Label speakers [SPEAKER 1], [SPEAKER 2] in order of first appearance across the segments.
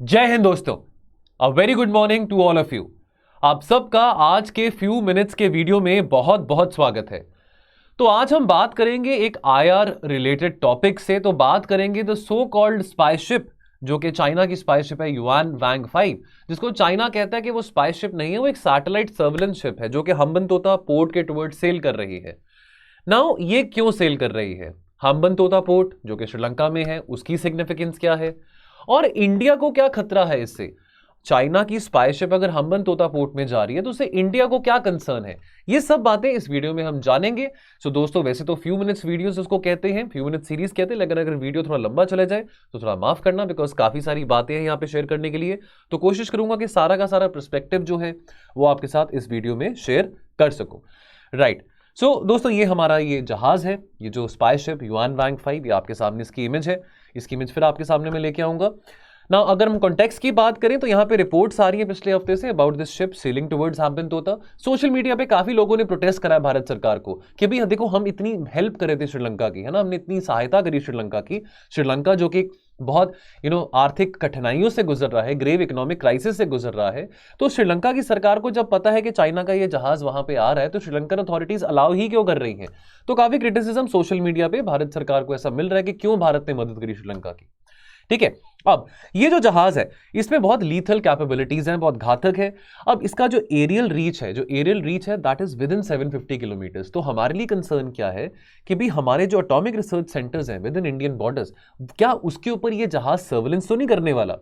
[SPEAKER 1] जय हिंद दोस्तों। A very good morning to all of you. आप सबका आज के फ्यू मिनट्स के वीडियो में बहुत बहुत स्वागत है। तो आज हम बात करेंगे एक आईआर रिलेटेड टॉपिक से। तो बात करेंगे the so called spy ship, जो कि चाइना की स्पाई शिप है युआन वांग 5, जिसको चाइना कहता है कि वो स्पाई शिप नहीं है, वो एक सैटेलाइट सर्विलेंस शिप है जो कि हम्बनतोता पोर्ट के टुवर्ड सेल कर रही है। नाउ ये क्यों सेल कर रही है? हम्बनतोता पोर्ट जो कि श्रीलंका में है, उसकी सिग्निफिकेंस क्या है और इंडिया को क्या खतरा है इससे? चाइना की स्पाई शिप अगर हम्बनतोता पोर्ट में जा रही है तो उससे इंडिया को क्या कंसर्न है? ये सब बातें इस वीडियो में हम जानेंगे। सो दोस्तों, वैसे तो फ्यू मिनट्स वीडियोस उसको कहते हैं, फ्यू मिनट सीरीज कहते हैं, लेकिन अगर वीडियो थोड़ा लंबा चले जाए तो थोड़ा माफ करना, बिकॉज काफी सारी बातें हैं यहाँ पे शेयर करने के लिए। तो कोशिश करूंगा कि सारा का सारा पर्सपेक्टिव जो है वो आपके साथ इस वीडियो में शेयर कर सकूं। राइट। सो दोस्तों, ये हमारा ये जहाज है, ये जो स्पाई शिप युआन वांग 5, ये आपके सामने इसकी इमेज है। इसकी इमेज फिर आपके सामने मैं लेके आऊंगा ना। अगर हम कॉन्टेक्स्ट की बात करें तो यहाँ पे रिपोर्ट्स आ रही है पिछले हफ्ते से about this ship sailing towards Hambantota. Social media पे काफी लोगों ने प्रोटेस्ट करा है भारत सरकार को कि भाई देखो, हम इतनी हेल्प करे थे श्रीलंका की, है ना, हमने इतनी सहायता करी श्रीलंका की। श्रीलंका जो कि बहुत आर्थिक कठिनाइयों से गुजर रहा है, ग्रेव इकोनॉमिक क्राइसिस से गुजर रहा है। तो श्रीलंका की सरकार को जब पता है कि चाइना का ये जहाज वहां पे आ रहा है तो श्रीलंकन अथॉरिटीज अलाउ ही क्यों कर रही हैं? तो काफी क्रिटिसिज्म सोशल मीडिया पे भारत सरकार को ऐसा मिल रहा है कि क्यों भारत ने मदद करी श्रीलंका की। ठीक है। अब ये जो जहाज है इसमें बहुत लीथल कैपेबिलिटीज हैं, बहुत घातक है। अब इसका जो एरियल रीच है, that is with in 750 kilometre. तो हमारे लिए कंसर्न क्या है कि भी हमारे जो एटॉमिक रिसर्च सेंटर्स हैं विद इन इंडियन बॉर्डर्स, क्या उसके ऊपर ये जहाज सर्विलेंस तो नहीं करने वाला?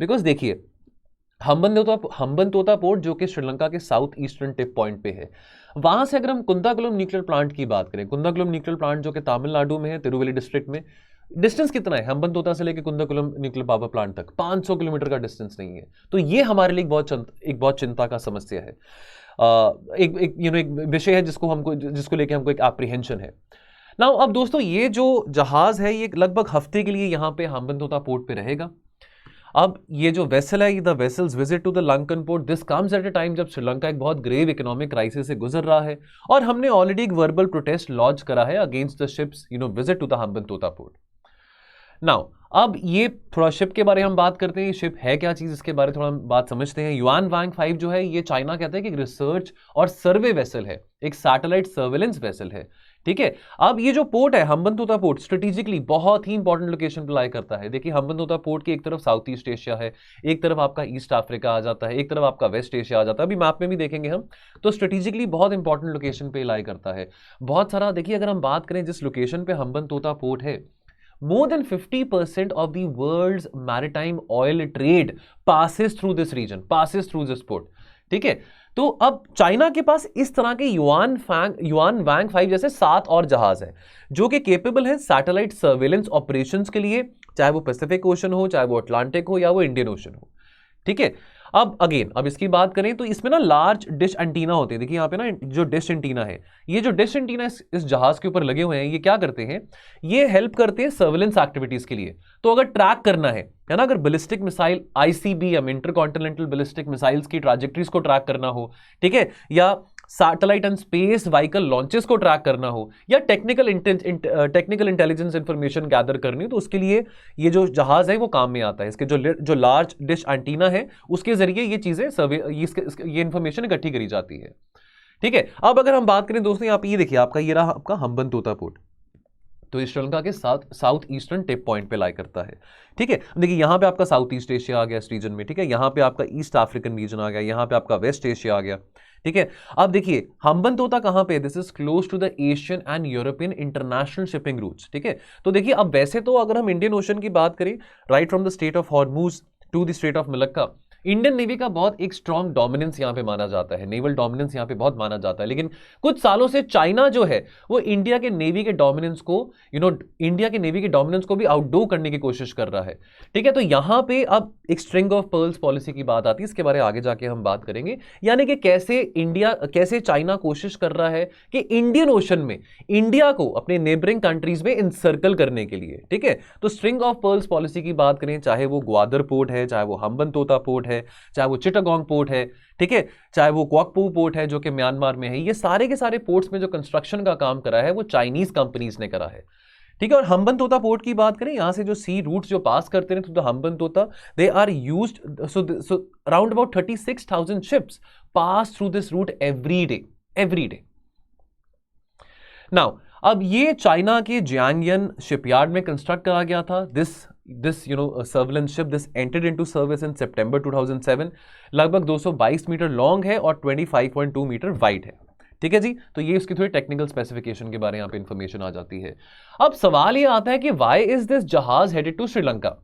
[SPEAKER 1] बिकॉज देखिए, हम्बनतोता पोर्ट जो कि श्रीलंका के साउथ ईस्टर्न टिप पॉइंट पे है, वहां से अगर हम कुंदाकुलम न्यूक्लियर प्लांट की बात करें, कुंदाकुलम न्यूक्लियर प्लांट जो कि तमिलनाडु में है, तिरुवल्ली डिस्ट्रिक्ट में, डिस्टेंस कितना है हम्बनतोता से लेकर कुंदाकुलम न्यूक्लियर पावर प्लांट तक? 500 किलोमीटर का डिस्टेंस नहीं है। तो ये हमारे लिए एक बहुत चिंता का समस्या है। एक विषय है जिसको लेकर हमको एक एप्रीहेंशन है। नाउ अब दोस्तों, ये जो जहाज है ये लगभग हफ्ते के लिए यहाँ पे हम्बनतोता पोर्ट पे रहेगा। अब ये जो वेसल है, the vessels visit to the Lankan port, this comes at a time जब श्रीलंका एक बहुत ग्रेव इकोनॉमिक क्राइसिस से गुजर रहा है और हमने ऑलरेडी एक वर्बल प्रोटेस्ट लॉन्च करा है against the ships visit to the Hambantota port. Now अब ये थोड़ा शिप के बारे में हम बात करते हैं। ये शिप है क्या चीज, इसके बारे में थोड़ा हम बात समझते हैं। युआन वांग 5 जो है ये चाइना कहता है कि एक रिसर्च और सर्वे वेसल है, एक सैटेलाइट सर्वेलेंस वेसल है। ठीक है। अब ये जो पोर्ट है हम्बनतोता पोर्ट, स्ट्रेटेजिकली बहुत ही इंपॉर्टेंट लोकेशन पर लाई करता है। देखिए, हम्बनतोता पोर्ट की एक तरफ साउथ ईस्ट एशिया है, एक तरफ आपका ईस्ट अफ्रीका आ जाता है, एक तरफ आपका वेस्ट एशिया आ जाता है। अभी मैप में भी देखेंगे हम, तो स्ट्रेटेजिकली बहुत इंपॉर्टेंट लोकेशन पे लाई करता है। बहुत सारा देखिए, अगर हम बात करें जिस लोकेशन पे हम्बनतोता पोर्ट है, more than 50% of the world's maritime oil trade passes through this region, passes through this port। ठीक है। तो अब चाइना के पास इस तरह के युआन वांग 5 जैसे 7 और जहाज हैं जो कि केपेबल हैं सैटेलाइट सर्वेलेंस ऑपरेशंस के लिए, चाहे वो पैसिफिक ओशन हो, चाहे वो अटलांटिक हो, या वो इंडियन ओशन हो। ठीक है। अब इसकी बात करें तो इसमें ना लार्ज डिश एंटीना होते हैं। देखिए यहाँ पे ना जो डिश एंटीना है, ये जो डिश एंटीना इस जहाज के ऊपर लगे हुए हैं, ये क्या करते हैं? ये हेल्प करते हैं सर्वेलेंस एक्टिविटीज के लिए। तो अगर ट्रैक करना है ना, अगर ballistic missile ICBM, intercontinental ballistic missiles की ट्रैजेक्टरीज को ट्रैक करना हो, ठीक है, या satellite and space vehicle launches को ट्रैक करना हो, या टेक्निकल इंटेलिजेंस इंफॉर्मेशन गैदर करनी हो, तो उसके लिए ये जो जहाज है वो काम में आता है। इसके जो लार्ज डिश एंटीना है उसके जरिए ये चीजें ये इंफॉर्मेशन इकट्ठी करी जाती है। ठीक है। अब अगर हम बात करें दोस्तों, यहाँ पे ये देखिए, ये रहा आपका हम्बनतोता पोर्ट। तो श्रीलंका के साउथ ईस्टर्न टिप पॉइंट पे लाई करता है। ठीक है। देखिए यहाँ पे आपका साउथ ईस्ट एशिया आ गया इस रीजन में। ठीक है। यहाँ पे आपका ईस्ट अफ्रीकन रीजन आ गया, यहाँ पे आपका वेस्ट एशिया आ गया। ठीक है। अब देखिए हम्बनतोता कहां पे है? This is close to the Asian and European international shipping routes. ठीक है। तो देखिए, अब वैसे तो अगर हम इंडियन ओशन की बात करें, right from the state of Hormuz to the strait of Malacca, Indian navy का बहुत एक स्ट्रॉन्ग डोमिनेंस यहां पे माना जाता है, नेवल डोमिनेंस यहां पे बहुत माना जाता है। लेकिन कुछ सालों से चाइना जो है वो इंडिया के नेवी के डोमिनेंस को भी आउटडू करने की कोशिश कर रहा है। ठीक है। तो यहां पे अब एक स्ट्रिंग ऑफ पर्ल्स पॉलिसी की बात आती है, इसके बारे में आगे जाके हम बात करेंगे। यानी कि कैसे चाइना कोशिश कर रहा है कि इंडियन ओशन में इंडिया को अपने नेबरिंग कंट्रीज में इंसर्कल करने के लिए। ठीक है। तो स्ट्रिंग ऑफ पर्ल्स पॉलिसी की बात करें, चाहे वो ग्वादर पोर्ट है, चाहे वो हम्बनतोता पोर्ट है, चाहे वो चिटागोंग पोर्ट है, ठीक है, चाहे वो क्वाकपू पोर्ट है जो कि म्यांमार में है, ये सारे के सारे पोर्ट्स में जो कंस्ट्रक्शन का काम करा है वो चाइनीज कंपनीज ने करा है। ठीक है। और हम्बनतोता पोर्ट की बात करें, यहां से जो सी रूट्स जो पास करते हैं तो Hambantota, they are used, so around about 36,000 ships pass through this route every day. Now अब ये चाइना के जियांगयन शिपयार्ड में कंस्ट्रक्ट करा गया था। This surveillance ship, this entered into service in September 2007। लगभग 222 मीटर लॉन्ग है और 25.2 मीटर वाइड है। ठीक है जी। तो ये उसकी थोड़ी टेक्निकल स्पेसिफिकेशन के बारे में यहाँ पे इंफॉर्मेशन आ जाती है। अब सवाल ये आता है कि व्हाई इज दिस जहाज हेडेड टू श्रीलंका।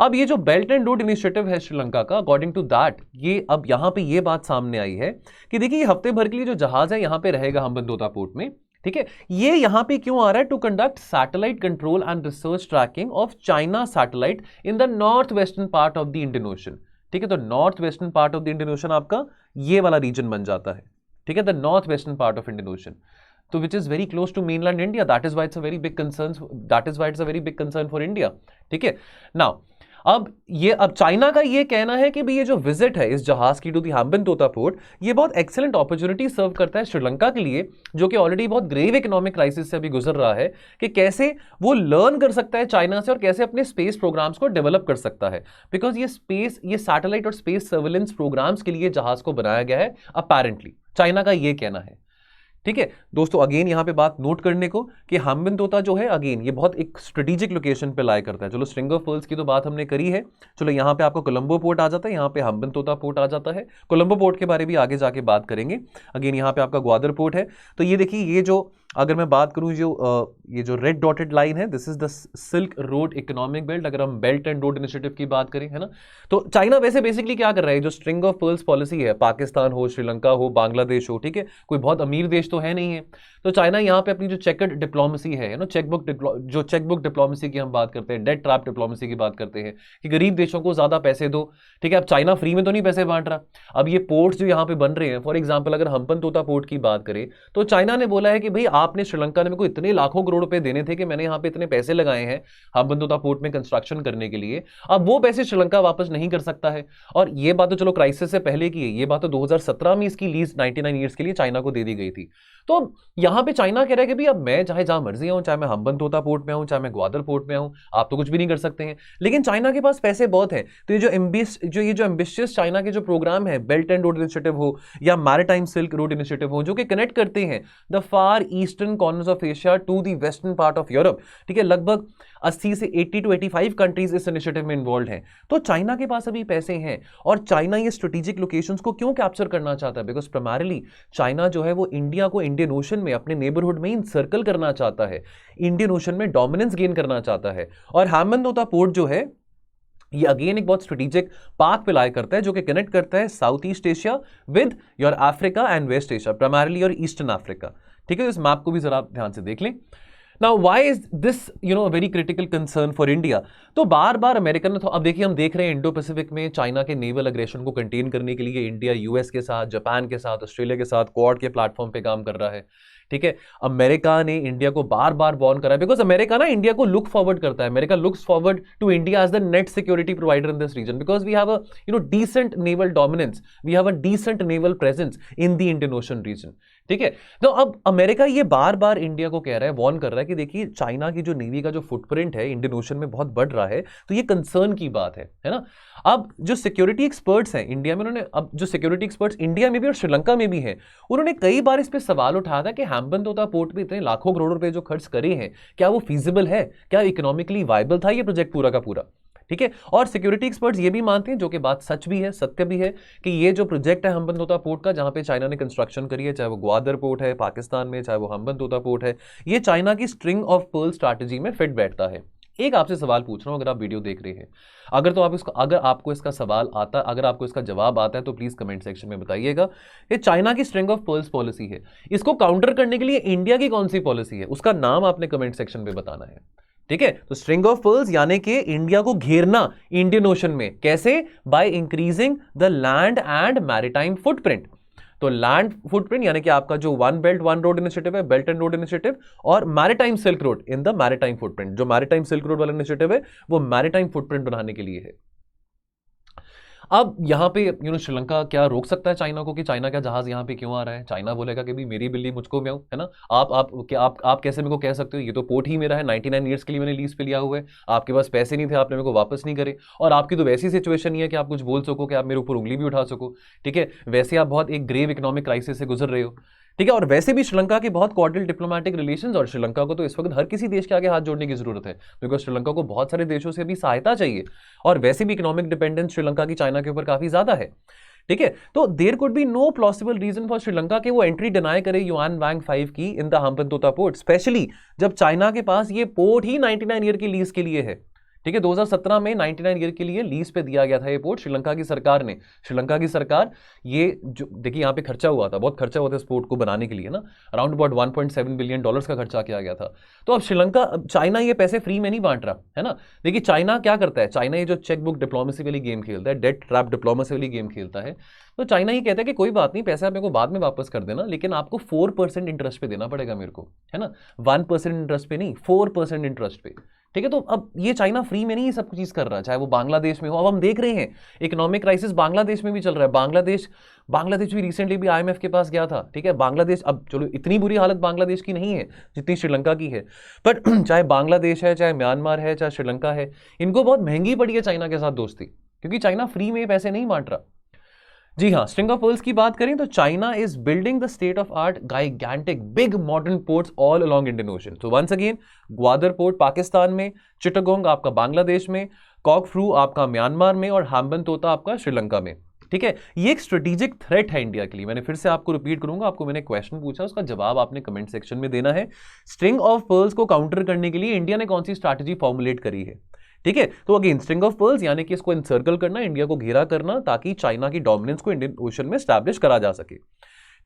[SPEAKER 1] अब ये जो बेल्ट एंड रोड इनिशिएटिव है श्रीलंका का, अकॉर्डिंग टू दैट, ये अब यहाँ पे ये बात सामने आई है कि देखिए, ये हफ्ते भर के लिए जो जहाज है यहाँ पे रहेगा हम्बनतोता पोर्ट में। ठीक है। ये यहां पे क्यों आ रहा है? To conduct satellite control and research tracking of China satellite in the north western part of the Indian Ocean. ठीक है। तो north western part of the Indian Ocean आपका ये वाला रीजन बन जाता है। ठीक है। The north western part of Indian Ocean, तो which is very close to mainland India, that is why it's a very big concern, that is why it's a very big concern for India. ठीक है। Now अब China का ये कहना है कि भाई ये जो विजिट है इस जहाज की टू दी हम्बनतोता पोर्ट, ये बहुत एक्सीलेंट अपॉर्चुनिटी सर्व करता है श्रीलंका के लिए, जो कि ऑलरेडी बहुत ग्रेव इकोनॉमिक क्राइसिस से अभी गुजर रहा है, कि कैसे वो लर्न कर सकता है चाइना से और कैसे अपने स्पेस प्रोग्राम्स को डेवलप कर सकता है। बिकॉज ये सैटेलाइट और स्पेस सर्वेलेंस प्रोग्राम्स के लिए जहाज को बनाया गया है अपेरेंटली, चाइना का ये कहना है। ठीक है दोस्तों, अगेन यहां पे बात नोट करने को कि हम्बनतोता जो है, अगेन ये बहुत एक स्ट्रेटेजिक लोकेशन पे लाई करता है। चलो स्ट्रिंग ऑफ पर्ल्स की तो बात हमने करी है। चलो यहां पे आपको कोलंबो पोर्ट आ जाता है, यहां पे हम्बनतोता पोर्ट आ जाता है। कोलंबो पोर्ट के बारे में आगे जाके बात करेंगे। अगेन यहां पे आपका ग्वादर पोर्ट है। तो ये देखिए, ये जो अगर मैं बात करूं ये जो रेड डॉटेड लाइन है, this is the silk road economic belt. अगर हम बेल्ट एंड रोड इनिशिएटिव की बात करें, है ना, तो चाइना वैसे बेसिकली क्या कर रहा है, जो स्ट्रिंग ऑफ पर्ल्स पॉलिसी है, पाकिस्तान हो, श्रीलंका हो, बांग्लादेश हो, ठीक है, कोई बहुत अमीर देश तो है नहीं है, तो चाइना यहाँ पे अपनी जो चेकर्ड डिप्लोमेसी है ना, चेकबुक डिप्लोमेसी की हम बात करते हैं, डेट ट्रैप डिप्लोमेसी की बात करते हैं कि गरीब देशों को ज्यादा पैसे दो। ठीक है। अब चाइना फ्री में तो नहीं पैसे बांट रहा। अब ये पोर्ट्स जो यहाँ पे बन रहे हैं, फॉर एग्जांपल अगर हम्बनतोता पोर्ट की बात करें, तो चाइना ने बोला है कि भाई आपने श्रीलंका ने मेरे को इतने लाखों करोड़ रुपए देने थे कि मैंने यहाँ पे इतने पैसे लगाए हैं हम्बनतोता पोर्ट में कंस्ट्रक्शन करने के लिए, अब वो पैसे श्रीलंका वापस नहीं कर सकता है। और ये बात तो चलो क्राइसिस से पहले की है, ये बात तो 2017 में इसकी लीज 99 ईयर्स के लिए चाइना को दे दी गई थी। तो यहां पे चाइना कह रहा है कि भाई अब मैं चाहे जहां मर्जी आऊं, चाहे मैं हम्बनतोता पोर्ट में आऊं, चाहे मैं ग्वादर पोर्ट में आऊं, आप तो कुछ भी नहीं कर सकते हैं। लेकिन चाइना के पास पैसे बहुत हैं, तो ये जो एम्बिशियस चाइना के जो प्रोग्राम है, बेल्ट एंड रोड इनिशिएटिव हो या मैरीटाइम सिल्क रोड इनिशिएटिव हो, जो कि कनेक्ट करते हैं the far eastern corners of Asia to the western part of Europe. ठीक है। लगभग 80 से 80 टू 85 कंट्रीज इस इनिशिएटिव में इन्वॉल्व हैं। तो चाइना के पास अभी पैसे हैं, और चाइना ये स्ट्रेटेजिक लोकेशंस को क्यों कैप्चर करना चाहता है? बिकॉज प्राइमरीली चाइना जो है वो इंडिया को इंडियन ओशन में, अपने नेबरहुड में इंसर्कल करना चाहता है, इंडियन ओशन में डोमिनेंस गेन करना चाहता है। और हम्बनतोता पोर्ट जो है, ये अगेन एक बहुत स्ट्रेटेजिक पाथ पे लाई करता है, जो कि कनेक्ट करता है south east Asia with your Africa and west Asia, primarily और ईस्टर्न अफ्रीका। ठीक है। इस मैप को भी जरा ध्यान से देख लें। Now, why is this, a very critical concern for India? तो बार बार अमेरिका ने, तो अब देखिए हम देख रहे हैं इंडो पैसिफिक में चाइना के नेवल अग्रेशन को कंटेन करने के लिए इंडिया यूएस के साथ, जापान के साथ, ऑस्ट्रेलिया के साथ क्वाड के प्लेटफॉर्म पे काम कर रहा है। ठीक है। अमेरिका ने इंडिया को बार बार वार्न करा है, बिकॉज अमेरिका ना इंडिया को लुक फॉरवर्ड करता है। America looks forward to India as the net security provider in this region, because we have a decent naval dominance, we have a decent naval presence in the Indian Ocean region. ठीक है। तो अब America ये बार बार India को कह रहा है, warn कर रहा है कि देखिए चाइना की जो नेवी का जो फुटप्रिंट है इंडियन ओशन में बहुत बढ़ रहा है, तो ये कंसर्न की बात है ना। अब जो सिक्योरिटी एक्सपर्ट्स हैं इंडिया में, उन्होंने, अब जो सिक्योरिटी एक्सपर्ट्स इंडिया में भी और श्रीलंका में भी हैं, उन्होंने कई बार इस पे सवाल उठाया था कि हम्बनतोता पोर्ट पे इतने लाखों करोड़ रुपए जो खर्च करे हैं, क्या वो फीजिबल है, क्या इकोनॉमिकली वायबल था ये प्रोजेक्ट पूरा का पूरा। ठीक है। और सिक्योरिटी एक्सपर्ट्स ये भी मानते हैं, जो कि बात सच भी है, सत्य भी है, कि ये जो प्रोजेक्ट है हम्बनतोता पोर्ट का, जहां पे चाइना ने कंस्ट्रक्शन करी है, चाहे वो ग्वादर पोर्ट है पाकिस्तान में, चाहे वो हम्बनतोता पोर्ट है, ये चाइना की स्ट्रिंग ऑफ पर्ल स्ट्रैटेजी में फिट बैठता है। एक आपसे सवाल पूछ रहा हूं, अगर आप वीडियो देख रहे हैं, अगर आपको इसका सवाल आता, अगर आपको इसका जवाब आता है, तो प्लीज कमेंट सेक्शन में बताइएगा। ये चाइना की स्ट्रिंग ऑफ पर्ल्स पॉलिसी है, इसको काउंटर करने के लिए इंडिया की कौन सी पॉलिसी है, उसका नाम आपने कमेंट सेक्शन में बताना है। ठीक है। तो स्ट्रिंग ऑफ पर्ल्स यानी कि इंडिया को घेरना इंडियन ओशन में, कैसे? By increasing the land and maritime footprint. तो लैंड फुटप्रिंट यानी कि आपका जो one belt one road initiative है, बेल्ट एंड रोड इनिशिएटिव, और maritime silk road in the maritime footprint, जो मैरीटाइम सिल्क रोड वाला इनिशिएटिव है वो मैरीटाइम फुटप्रिंट बनाने के लिए है। अब यहाँ पे श्रीलंका क्या रोक सकता है चाइना को कि चाइना का जहाज यहाँ पे क्यों आ रहा है? चाइना बोलेगा कि भाई मेरी बिल्ली मुझको म्याऊं, है ना? आप कैसे मेरे को कह सकते हो? ये तो पोर्ट ही मेरा है, 99 ईयर्स के लिए मैंने लीज पे लिया हुआ है, आपके पास पैसे नहीं थे, आपने मेरे को वापस नहीं करे, और आपकी तो वैसी सिचुएशन नहीं है कि आप कुछ बोल सको, कि आप मेरे ऊपर उंगली भी उठा सको, ठीक है? वैसे आप बहुत एक ग्रेव इकोनॉमिक क्राइसिस से गुजर रहे हो, ठीक है? और वैसे भी श्रीलंका के बहुत कॉर्डियल डिप्लोमेटिक रिलेशंस, और श्रीलंका को तो इस वक्त हर किसी देश के आगे हाथ जोड़ने की जरूरत है, बिकॉज श्रीलंका को बहुत सारे देशों से भी सहायता चाहिए, और वैसे भी इकोनॉमिक डिपेंडेंस श्रीलंका की चाइना के ऊपर काफी ज्यादा है, ठीक है? तो there could be no plausible reason for Sri Lanka के वो एंट्री डिनाई करे युआन वांग 5 की in the Hambantota port, specially जब चाइना के पास ये पोर्ट ही 99 ईयर की लीज के लिए है, ठीक है? 2017 में 99 ईयर के लिए लीज पे दिया गया था ये पोर्ट श्रीलंका की सरकार ने। श्रीलंका की सरकार, ये जो देखिए यहाँ पे खर्चा हुआ था, बहुत खर्चा हुआ था इस पोर्ट को बनाने के लिए ना, अराउंड अबाउट 1.7 बिलियन डॉलर्स का खर्चा किया गया था। तो अब चाइना ये पैसे फ्री में नहीं बांट रहा है ना। देखिए चाइना क्या करता है, चाइना ये जो चेक बुक डिप्लोमेसी वाली गेम खेलता है, डेट ट्रैप डिप्लोमेसी वाली गेम खेलता है, तो चाइना ये कहता है कि कोई बात नहीं, पैसे आप मेरे को बाद में वापस कर देना, लेकिन आपको 4% इंटरेस्ट पे देना पड़ेगा मेरे को, है ना? 1% इंटरेस्ट पे नहीं, 4% इंटरेस्ट पे, ठीक है? तो अब ये चाइना फ्री में नहीं सब चीज कर रहा है, चाहे वो बांग्लादेश में हो। अब हम देख रहे हैं इकोनॉमिक क्राइसिस बांग्लादेश में भी चल रहा है। बांग्लादेश भी रिसेंटली भी आईएमएफ के पास गया था, ठीक है? बांग्लादेश, अब चलो इतनी बुरी हालत बांग्लादेश की नहीं है जितनी श्रीलंका की है, पर चाहे बांग्लादेश है, चाहे म्यांमार है, चाहे श्रीलंका है, इनको बहुत महंगी पड़ी है चाइना के साथ दोस्ती, क्योंकि चाइना फ्री में पैसे नहीं बांट रहा। जी हाँ, स्ट्रिंग ऑफ पर्ल्स की बात करें तो China is building the state of art gigantic big modern ports all along Indian Ocean. So once again, Gwadar port Pakistan में, चिटागोंग आपका बांग्लादेश में, कॉकफ्रू आपका म्यांमार में, और हम्बनतोता आपका श्रीलंका में, ठीक है? ये एक स्ट्रेटेजिक थ्रेट है इंडिया के लिए। मैंने फिर से आपको रिपीट करूंगा, आपको मैंने क्वेश्चन पूछा, उसका जवाब आपने कमेंट सेक्शन में देना है। स्ट्रिंग ऑफ पर्ल्स को काउंटर करने के लिए इंडिया ने कौन सी स्ट्रैटेजी फॉर्मुलेट करी है, ठीक है? तो अगेन स्ट्रिंग ऑफ पर्ल्स यानी कि इसको इंसर्कल करना, इंडिया को घेरा करना, ताकि चाइना की डोमिनेंस को इंडियन ओशन में स्टैब्लिश करा जा सके,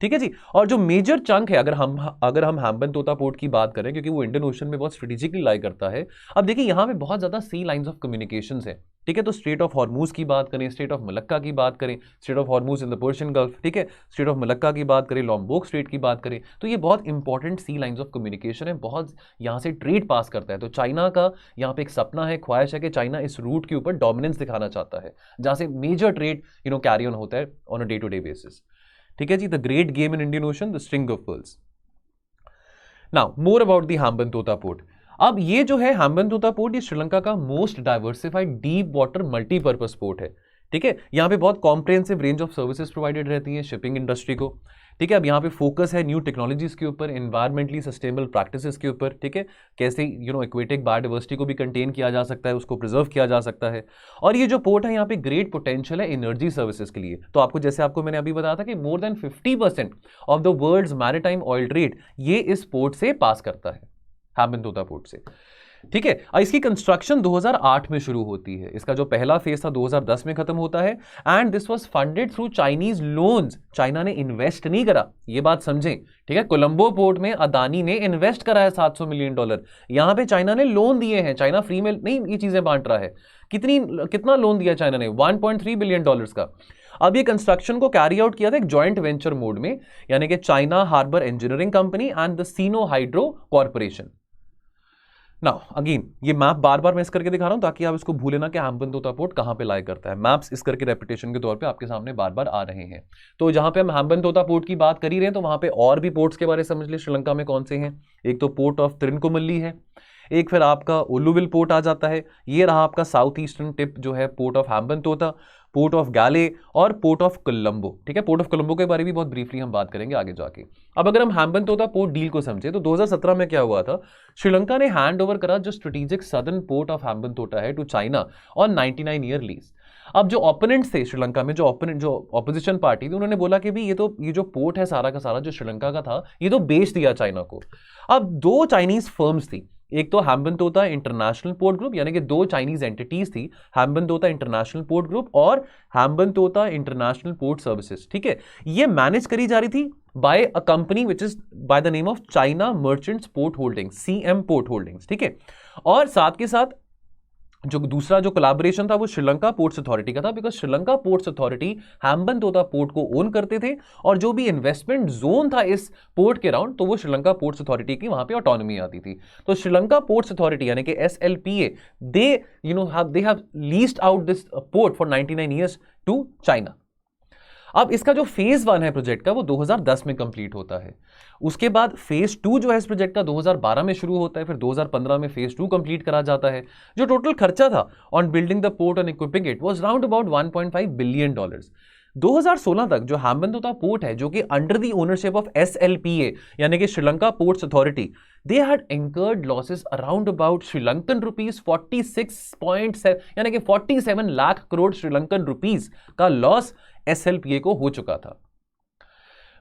[SPEAKER 1] ठीक है जी? और जो मेजर चंक है, अगर हम हम्बनतोता पोर्ट की बात करें, क्योंकि वो इंडियन ओशन में बहुत स्ट्रेटेजिकली लाई करता है। अब देखिए यहाँ पे बहुत ज्यादा सी लाइंस ऑफ कम्युनिकेशंस है, ठीक है? तो स्ट्रेट ऑफ हॉर्मूज की बात करें, स्ट्रेट ऑफ मलक्का की बात करें, straight of Hormuz in the Persian gulf, ठीक है? स्ट्रेट ऑफ मलक्का की बात करें, लॉम्बोक स्ट्रेट की बात करें, तो ये बहुत important sea lines of communication है, बहुत यहाँ से ट्रेड पास करता है। तो चाइना का यहाँ पे एक सपना है, ख्वाहिश है कि चाइना इस रूट के ऊपर डोमिनेंस दिखाना चाहता है, जहां से मेजर ट्रेड कैरी ऑन होता है on a day to day basis, ठीक है जी? The great game in Indian Ocean, the string of pearls. Now more about the Hambantota port. अब ये जो है हम्बनतोता पोर्ट, ये श्रीलंका का most diversified deep water multipurpose port है, ठीक है? यहाँ पे बहुत comprehensive range of services provided रहती है शिपिंग इंडस्ट्री को, ठीक है? अब यहाँ पे फोकस है न्यू टेक्नोलॉजीज के ऊपर, एनवायरमेंटली सस्टेनेबल प्रैक्टिसेस के ऊपर, ठीक है? कैसे एक्वेटिक बायोडाइवर्सिटी को भी कंटेन किया जा सकता है, उसको प्रिजर्व किया जा सकता है। और ये जो पोर्ट है, यहाँ पे ग्रेट पोटेंशियल है एनर्जी सर्विसेज के लिए। तो आपको मैंने अभी बताया था कि more than 50% of the world's maritime oil trade ये इस पोर्ट से पास करता है, हम्बनतोता पोर्ट से, ठीक है? इसकी कंस्ट्रक्शन 2008 में शुरू होती है। इसका जो पहला फेज था 2010 में खत्म होता है, and this was funded through Chinese loans. China ने इन्वेस्ट नहीं करा, ये बात समझें, ठीक है? कोलंबो पोर्ट में अदानी ने इन्वेस्ट करा है $700 मिलियन, यहां पे चाइना ने लोन दिए हैं। चाइना फ्री में नहीं ये चीजें बांट रहा है। कितना लोन दिया चाइना ने? $1.3 बिलियन का। अब ये कंस्ट्रक्शन को कैरी आउट किया था एक जॉइंट वेंचर मोड में, यानी कि China harbour engineering company and the Sino hydro corporation. Now again ये मैप बार बार मैं इस करके दिखा रहा हूं ताकि आप इसको भूले ना कि हम्बनतोता पोर्ट कहां पे लाई करता है। मैप्स इस करके रेपिटेशन के तौर पे आपके सामने बार बार आ रहे हैं। तो जहां पे हम हम्बनतोता पोर्ट की बात कर ही रहे हैं, तो वहां पे और भी पोर्ट्स के बारे में समझ लिए श्रीलंका में कौन से हैं। एक तो पोर्ट ऑफ त्रिनकोमल्ली है, एक फिर आपका उलुविल पोर्ट आ जाता है, ये रहा आपका साउथ ईस्टर्न टिप जो है पोर्ट ऑफ हम्बनतोता, पोर्ट ऑफ गैले और पोर्ट ऑफ कोलंबो, ठीक है? पोर्ट ऑफ कोलंबो के बारे में भी बहुत ब्रीफली हम बात करेंगे आगे जाके। अब अगर हम हम्बनतोता पोर्ट डील को समझे तो 2017 में क्या हुआ था, श्रीलंका ने हैंड ओवर करा जो strategic southern port of Hambantota है to China on 99 year lease. अब जो ओपोनेंट्स थे श्रीलंका में, जो ऑपोजिशन पार्टी थी, उन्होंने बोला कि भी ये जो पोर्ट है सारा का सारा जो श्रीलंका का था, ये तो बेच दिया चाइना को। अब दो चाइनीज फर्म्स थी, एक तो हम्बनतोता इंटरनेशनल पोर्ट ग्रुप, यानी कि दो चाइनीज एंटिटीज थी, हम्बनतोता इंटरनेशनल पोर्ट ग्रुप और हम्बनतोता इंटरनेशनल पोर्ट सर्विसेज, ठीक है? ये मैनेज करी जा रही थी by a company which is by the name of China merchants port holdings, CM port holdings, ठीक है? और साथ के साथ जो दूसरा जो कोलैबोरेशन था वो श्रीलंका पोर्ट्स अथॉरिटी का था, because Sri Lanka ports authority Hambantota port को ओन करते थे और जो भी इन्वेस्टमेंट जोन था इस पोर्ट के अराउंड तो वो श्रीलंका पोर्ट्स अथॉरिटी की वहां पे ऑटोनॉमी आती थी। तो श्रीलंका पोर्ट्स अथॉरिटी यानी कि SLPA they they have leased out this port for 99 years to China. अब इसका जो फेज 1 है प्रोजेक्ट का वो 2010 में कंप्लीट होता है। उसके बाद फेज 2 जो है इस प्रोजेक्ट का 2012 में शुरू होता है, फिर 2015 में फेज 2 कंप्लीट करा जाता है। जो टोटल खर्चा था on building the port and equipping it was round about $1.5 billion. 2016 तक जो हैम्बनतोता पोर्ट है जो कि under the ownership of SLPA यानी कि Sri Lanka ports authority, they had incurred losses around about Sri Lankan rupees 46.7 यानी कि 47 लाख करोड़ श्रीलंकन रुपीस का लॉस SLPA को हो चुका था।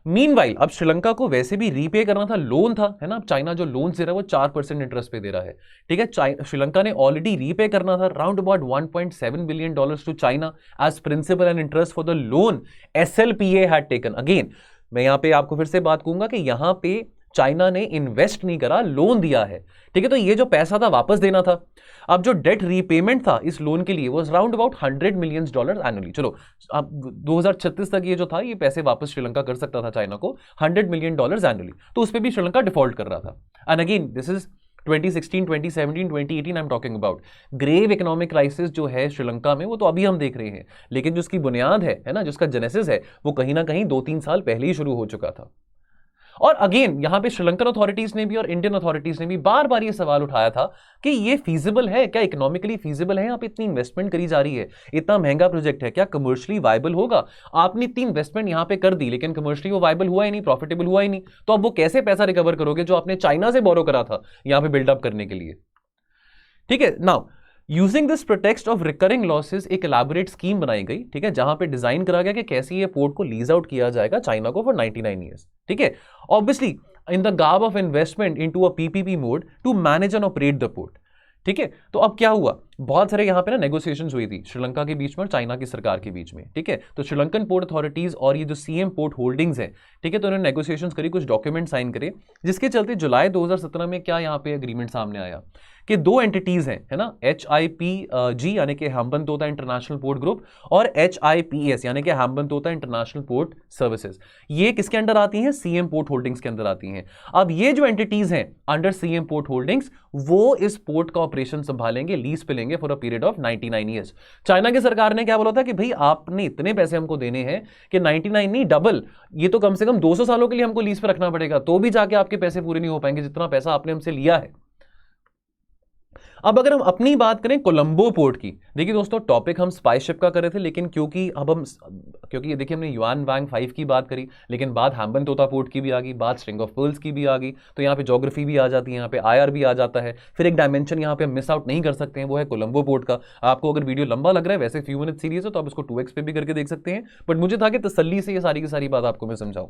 [SPEAKER 1] मीनवाइल अब श्रीलंका को वैसे भी रीपे करना था, लोन था, है ना। अब चाइना जो लोन दे रहा है वो 4% इंटरेस्ट पे दे रहा है, ठीक है। श्रीलंका ने ऑलरेडी रीपे करना था round about $1.7 billion to China as principal and interest for the loan SLPA had taken. Again मैं यहां पे आपको फिर से बात कहूंगा कि यहां पे चाइना ने इन्वेस्ट नहीं करा, लोन दिया है, ठीक है। तो ये जो पैसा था वापस देना था। अब जो डेट रीपेमेंट था इस लोन के लिए वो राउंड अबाउट $100 मिलियन एनुअली। चलो अब 2036 तक ये जो था ये पैसे वापस श्रीलंका कर सकता था चाइना को $100 मिलियन एनुअली, तो उस पर भी श्रीलंका डिफॉल्ट कर रहा था। And again this is 2016, 2017, 2018 I am talking about. Grave economic crisis जो है श्रीलंका में वो तो अभी हम देख रहे हैं, लेकिन जो उसकी बुनियाद है ना, जिसका जेनेसिस है वो कहीं ना कहीं 2-3 साल पहले ही शुरू हो चुका था। और अगेन यहां पे श्रीलंकन अथॉरिटीज ने भी और इंडियन अथॉरिटीज ने भी बार बार ये सवाल उठाया था कि ये फीजिबल है क्या, इकोनॉमिकली फीजिबल है, यहाँ पे इतनी इन्वेस्टमेंट करी जा रही है, इतना महंगा प्रोजेक्ट है, क्या कमर्शियली वायबल होगा। आपने इतनी इन्वेस्टमेंट यहाँ पे कर दी लेकिन कमर्शियली वो वायबल हुआ ही नहीं, प्रॉफिटेबल हुआ ही नहीं, तो अब वो कैसे पैसा रिकवर करोगे जो आपने चाइना से बोरो करा था यहाँ पे बिल्डअप करने के लिए, ठीक है। Now using this pretext of recurring losses एक एलैबोरेट स्कीम बनाई गई, ठीक है, जहां पे डिजाइन करा गया कि कैसे ये पोर्ट को लीज आउट किया जाएगा चाइना को फॉर 99 ईयर्स, ठीक है। Obviously in the garb of investment into a PPP mode to manage and operate the port, ठीक है। तो अब क्या हुआ, बहुत सारे यहां पे ना नेगोशिएशंस हुई थी श्रीलंका के बीच में और चाइना की सरकार के बीच में, ठीक है। तो श्रीलंकन पोर्ट अथॉरिटीज और ये जो CM पोर्ट होल्डिंग्स है, ठीक है, तो उन्होंने नेगोशिएशंस करी, कुछ डॉक्यूमेंट साइन करे, जिसके चलते जुलाई 2017 में क्या यहाँ पे एग्रीमेंट सामने आया कि 2 एंटिटीज हैं, है ना, HIPG यानी कि हैम्बनतोता इंटरनेशनल पोर्ट ग्रुप और HIPS यानी कि हैम्बनतोता इंटरनेशनल पोर्ट सर्विसेज। ये किसके अंडर आती हैं, CM पोर्ट होल्डिंग्स के अंदर आती हैं। अब ये जो एंटिटीज हैं अंडर CM पोर्ट होल्डिंग्स वो इस पोर्ट का ऑपरेशन संभालेंगे, लीज पे लेंगे for a period of 99 years. China की सरकार ने क्या बोला था कि भाई आपने इतने पैसे हमको देने हैं कि 99 नहीं डबल, ये तो कम से कम 200 सालों के लिए हमको लीज पे रखना पड़ेगा, तो भी जाके आपके पैसे पूरे नहीं हो पाएंगे जितना पैसा आपने हमसे लिया है। अब अगर हम अपनी बात करें कोलंबो पोर्ट की, देखिए दोस्तों टॉपिक हम स्पाइस शिप का कर रहे थे, लेकिन क्योंकि ये देखिए हमने युआन वांग 5 की बात करी, लेकिन बात हैम्बनतोता पोर्ट की भी आ गई, बात स्ट्रिंग ऑफ पर्ल्स की भी आ गई, तो यहाँ पे ज्योग्राफी भी आ जाती है, यहाँ पे IR भी आ जाता है। फिर एक डायमेंशन यहाँ पे मिस आउट नहीं कर सकते हैं, वो है कोलंबो पोर्ट का। आपको अगर वीडियो लंबा लग रहा है, वैसे फ्यू मिनट सीरीज है तो आप इसको 2x पे भी करके देख सकते हैं, बट मुझे था कि तसल्ली से ये सारी की सारी बात आपको मैं समझाऊं।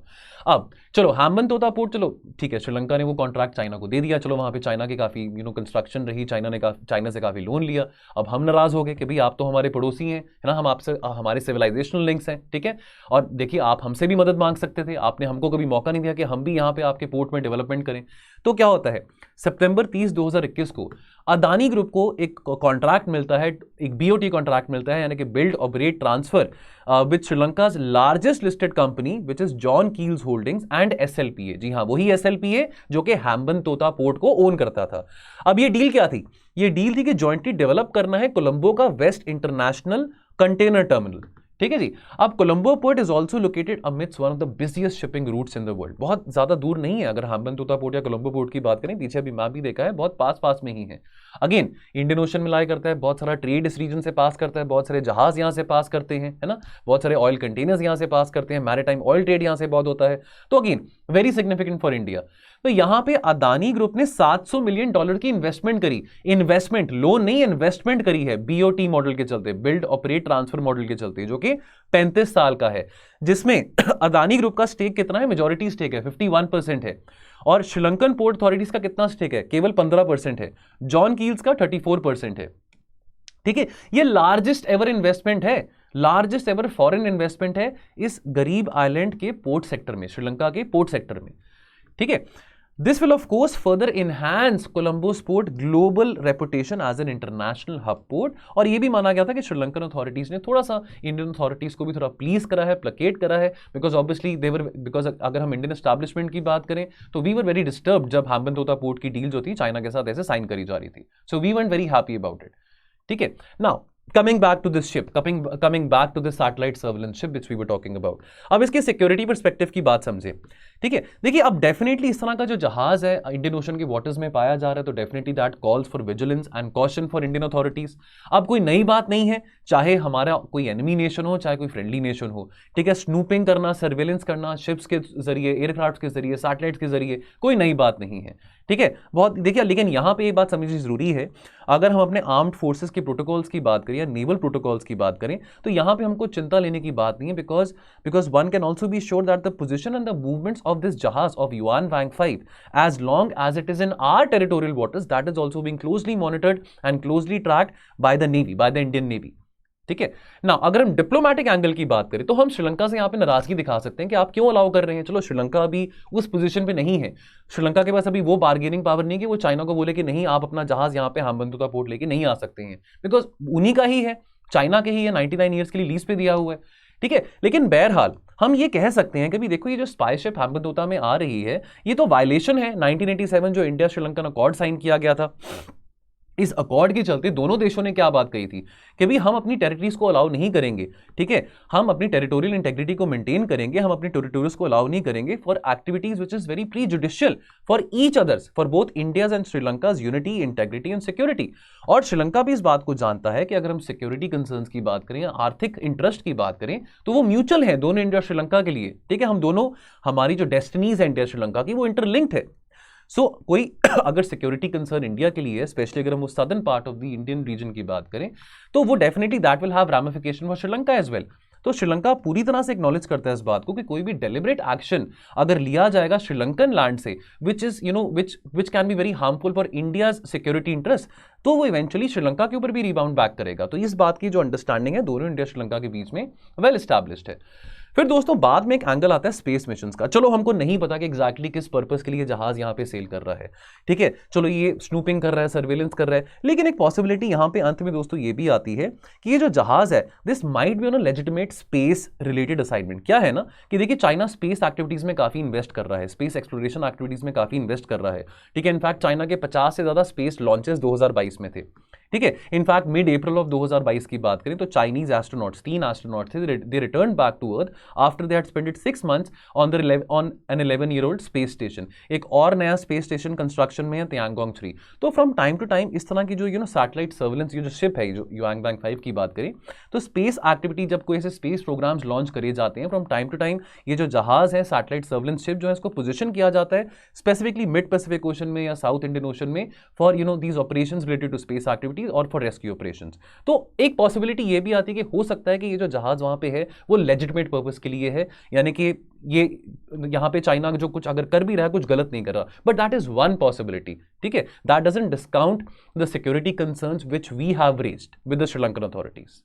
[SPEAKER 1] अब चलो हैम्बनतोता पोर्ट, चलो ठीक है, श्रीलंका ने वो कॉन्ट्रैक्ट चाइना को दे दिया, चलो वहां पे चाइना की काफी कंस्ट्रक्शन रही, चाइना से काफी लोन लिया। अब हम नाराज हो गए कि भाई आप तो हमारे पड़ोसी हैं, है ना, हम आपसे हमारे सिविलाइजेशनल लिंक्स हैं, ठीक है, और देखिए आप हमसे भी मदद मांग सकते थे, आपने हमको कभी मौका नहीं दिया कि हम भी यहां पे आपके पोर्ट में डेवलपमेंट करें। तो क्या होता है, सितंबर 30, 2021 को अदानी ग्रुप को एक कॉन्ट्रैक्ट मिलता है, एक BOT कॉन्ट्रैक्ट मिलता है, यानी कि build operate transfer with Sri Lanka's largest listed company which is John Keells Holdings and SLPA। जी हाँ, वही SLPA जो कि हैम्बनतोता पोर्ट को ओन करता था। अब ये डील क्या थी, ये डील थी कि जॉइंटली डेवलप करना है कोलंबो का वेस्ट इंटरनेशनल कंटेनर टर्मिनल, ठीक है जी। अब Colombo port is also located amidst one of the busiest shipping routes in the world, बहुत ज्यादा दूर नहीं है। अगर हैम्बनतोता पोर्ट या कोलंबो पोर्ट की बात करें, पीछे अभी मैप भी देखा है, बहुत पास में ही है। अगेन इंडियन ओशन में लाई करता है, बहुत सारा ट्रेड इस रीजन से पास करता है, बहुत सारे जहाज यहाँ से पास करते हैं, है ना, बहुत सारे ऑयल कंटेनर्स यहाँ से पास करते हैं, मैरीटाइम ऑयल ट्रेड यहाँ से बहुत होता है, तो again very significant for India. तो यहां पे अदानी ग्रुप ने $700 मिलियन की इन्वेस्टमेंट करी, इन्वेस्टमेंट लोन नहीं, इन्वेस्टमेंट करी है BOT मॉडल के चलते, बिल्ड ऑपरेट ट्रांसफर मॉडल के चलते, जो कि 35 साल का है, जिसमें अदानी ग्रुप का स्टेक कितना है, मेजॉरिटी स्टेक है 51% है, और श्रीलंकन पोर्ट अथॉरिटीज का कितना स्टेक है, केवल 15% है, जॉन कील्स का 34% है, ठीक है। ये लार्जेस्ट एवर इन्वेस्टमेंट है, लार्जेस्ट एवर फॉरेन इन्वेस्टमेंट है इस गरीब आइलैंड के पोर्ट सेक्टर में, श्रीलंका के पोर्ट सेक्टर में, ठीक है। This will of course further enhance Colombo's port global reputation as an international hub port. और ये भी माना गया था कि श्रीलंकन अथॉरिटीज ने थोड़ा सा इंडियन अथॉरिटीज को भी थोड़ा प्लीज करा है, प्लकेट करा है, बिकॉज ऑब्वियसली बिकॉज अगर हम इंडियन एस्टैब्लिशमेंट की बात करें तो वी वर वेरी डिस्टर्ब्ड जब हैम्बनतोता पोर्ट की डील जो थी चाइना के साथ ऐसे साइन करी जा रही थी. So we went very happy about it. ठीक है. Now coming back to this ship, coming back to the satellite surveillance ship which we were talking about. अब इसके सिक्योरिटी पर्सपेक्टिव की बात समझे. ठीक है. देखिए अब डेफिनेटली इस तरह का जो जहाज है इंडियन ओशन के वाटर्स में पाया जा रहा है तो definitely that calls for vigilance and caution for Indian authorities. अब कोई नई बात नहीं है, चाहे हमारा कोई एनिमी नेशन हो चाहे कोई फ्रेंडली नेशन हो. ठीक है. स्नूपिंग करना, सर्वेलेंस करना शिप्स के जरिए, एयरक्राफ्ट के जरिए, सैटेलाइट के जरिए कोई नई बात नहीं है. ठीक है. बहुत देखिए, लेकिन यहां पे एक बात समझनी जरूरी है. अगर हम अपने आर्म्ड फोर्सेस के प्रोटोकॉल्स की बात करें या नेवल प्रोटोकॉल्स की बात करें तो यहां पे हमको चिंता लेने की बात नहीं है, because one can also be sure that the position and the movements of this जहाज of Yuan Wang 5 as long as it is in our territorial waters that is also being closely monitored and closely tracked by the navy, by the Indian navy. ठीक है ना. अगर हम diplomatic angle की बात करें तो हम श्रीलंका से यहाँ पे नाराजगी दिखा सकते हैं कि आप क्यों अलाउ कर रहे हैं. चलो श्रीलंका अभी उस पोजीशन पे नहीं है, श्रीलंका के पास अभी वो बार्गेनिंग पावर नहीं है कि वो चाइना को बोले कि नहीं आप अपना जहाज यहाँ पे हैम्बनतोता पोर्ट लेके नहीं आ सकते हैं, बिकॉज उन्हीं का ही है, चाइना के ही है, 99 ईयर्स के लिए लीज पे दिया हुआ है. ठीक है. लेकिन बहरहाल हम ये कह सकते हैं कि भी देखो ये जो स्पाई शिप हैम्बनतोता में आ रही है ये तो वायलेशन है 1987 जो इंडिया श्रीलंकन अकॉर्ड साइन किया गया था. इस अकॉर्ड के चलते दोनों देशों ने क्या बात कही थी कि भी हम अपनी टेरिटरीज को अलाउ नहीं करेंगे. ठीक है. हम अपनी टेरिटोरियल इंटेग्रिटी को मेंटेन करेंगे, हम अपनी टेरिटोरीज को अलाउ नहीं करेंगे for activities which is very prejudicial for each others, for both India's and Sri Lanka's unity, integrity and security. और श्रीलंका भी इस बात को जानता है कि अगर हम सिक्योरिटी कंसर्न्स की बात करें, आर्थिक इंटरेस्ट की बात करें तो वो म्यूचुअल है दोनों इंडिया श्रीलंका के लिए. ठीक है. हम दोनों, हमारी जो डेस्टिनीज है इंडिया श्रीलंका की वो इंटरलिंक्ड है. सो कोई अगर सिक्योरिटी कंसर्न इंडिया के लिए है, स्पेशली अगर हम उस southern part of the Indian region की बात करें तो वो definitely that will have ramification for Sri Lanka as well. तो श्रीलंका पूरी तरह से एक्नॉलेज करता है इस बात को कि कोई भी डेलिबरेट एक्शन अगर लिया जाएगा श्रीलंकन लैंड से which is which can be very harmful for India's security interest, तो वो इवेंचुअली श्रीलंका के ऊपर भी रिबाउंड बैक करेगा. तो इस बात की जो अंडरस्टैंडिंग है दोनों इंडिया श्रीलंका के बीच में वेल एस्टैब्लिश्ड है. फिर दोस्तों बाद में एक एंगल आता है स्पेस मिशंस का. चलो हमको नहीं पता कि एग्जैक्टली किस पर्पस के लिए जहाज यहां पे सेल कर रहा है. ठीक है. चलो ये स्नूपिंग कर रहा है, सर्वेलेंस कर रहा है, लेकिन एक पॉसिबिलिटी यहां पे अंत में दोस्तों ये भी आती है कि ये जो जहाज है this might be on a legitimate space related assignment. क्या है ना कि देखिए चाइना स्पेस एक्टिविटीज में काफी इन्वेस्ट कर रहा है, स्पेस एक्सप्लोरेशन एक्टिविटीज में काफी इन्वेस्ट कर रहा है. ठीक है. इनफैक्ट चाइना के 50 से ज्यादा स्पेस लॉन्चेस 2022 में थे. ठीक है. इनफैक्ट मिड अप्रैल ऑफ 2022 की बात करें तो चाइनीज एस्ट्रोनॉट्स, 3 एस्ट्रोनॉट्स थे, they return back to earth after they had spended 6 months on an 11-year-old space station. एक और नया स्पेस स्टेशन कंस्ट्रक्शन में है तियांगोंग 3. तो फ्रॉम टाइम टू टाइम इस तरह की जो सैटेलाइट सर्वेलेंस की जो शिप है जो युआन वैंग 5 की बात करें तो स्पेस एक्टिविटी जब कोई ऐसे स्पेस प्रोग्राम्स लॉन्च करे जाते हैं फ्रॉम टाइम टू टाइम ये जो जहाज है सैटेलाइट सर्वेलेंस शिप जो है इसको पोजिशन किया जाता है स्पेसिफिकली मिड पैसिफिक ओशन में या साउथ इंडियन ओशन में for these operations related to space activities और फॉर रेस्क्यू ऑपरेशंस. तो एक पॉसिबिलिटी ये भी आती है कि हो सकता है कि ये जो जहाज वहां पे है वो लेजिटिमेट पर्पस के लिए है, यानी कि ये यहां पे चाइना जो कुछ अगर कर भी रहा है कुछ गलत नहीं कर रहा, but that is one possibility. ठीक है. That doesn't discount the security concerns which we have raised with the Sri Lankan authorities.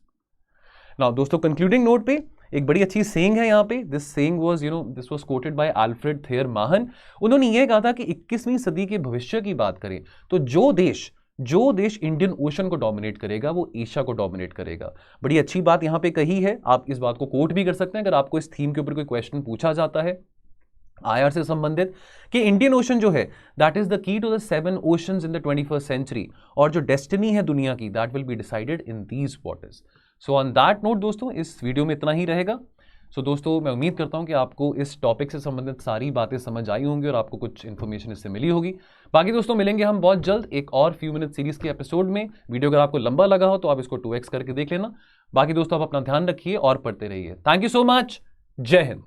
[SPEAKER 1] Now दोस्तों कंक्लूडिंग नोट पे एक बड़ी अच्छी सेइंग है यहाँ पे. This saying was this was quoted by Alfred Thayer Mahan. उन्होंने ये कहा था कि 21वीं सदी के भविष्य की बात करें तो जो देश इंडियन ओशन को डोमिनेट करेगा वो एशिया को डोमिनेट करेगा. बड़ी अच्छी बात यहां पे कही है. आप इस बात को कोट भी कर सकते हैं अगर आपको इस थीम के ऊपर कोई क्वेश्चन पूछा जाता है आईआर से संबंधित कि इंडियन ओशन जो है that is the key to the 7 oceans in the 21st century और जो डेस्टिनी है दुनिया की that will be decided in these waters. So on that note दोस्तों इस वीडियो में इतना ही रहेगा. सो दोस्तों मैं उम्मीद करता हूं कि आपको इस टॉपिक से संबंधित सारी बातें समझ आई होंगी और आपको कुछ इन्फॉर्मेशन इससे मिली होगी. बाकी दोस्तों मिलेंगे हम बहुत जल्द एक और फ्यू मिनट सीरीज के एपिसोड में. वीडियो अगर आपको लंबा लगा हो तो आप इसको 2x करके देख लेना. बाकी दोस्तों आप अपना ध्यान रखिए और पढ़ते रहिए. Thank you so much. जय हिंद.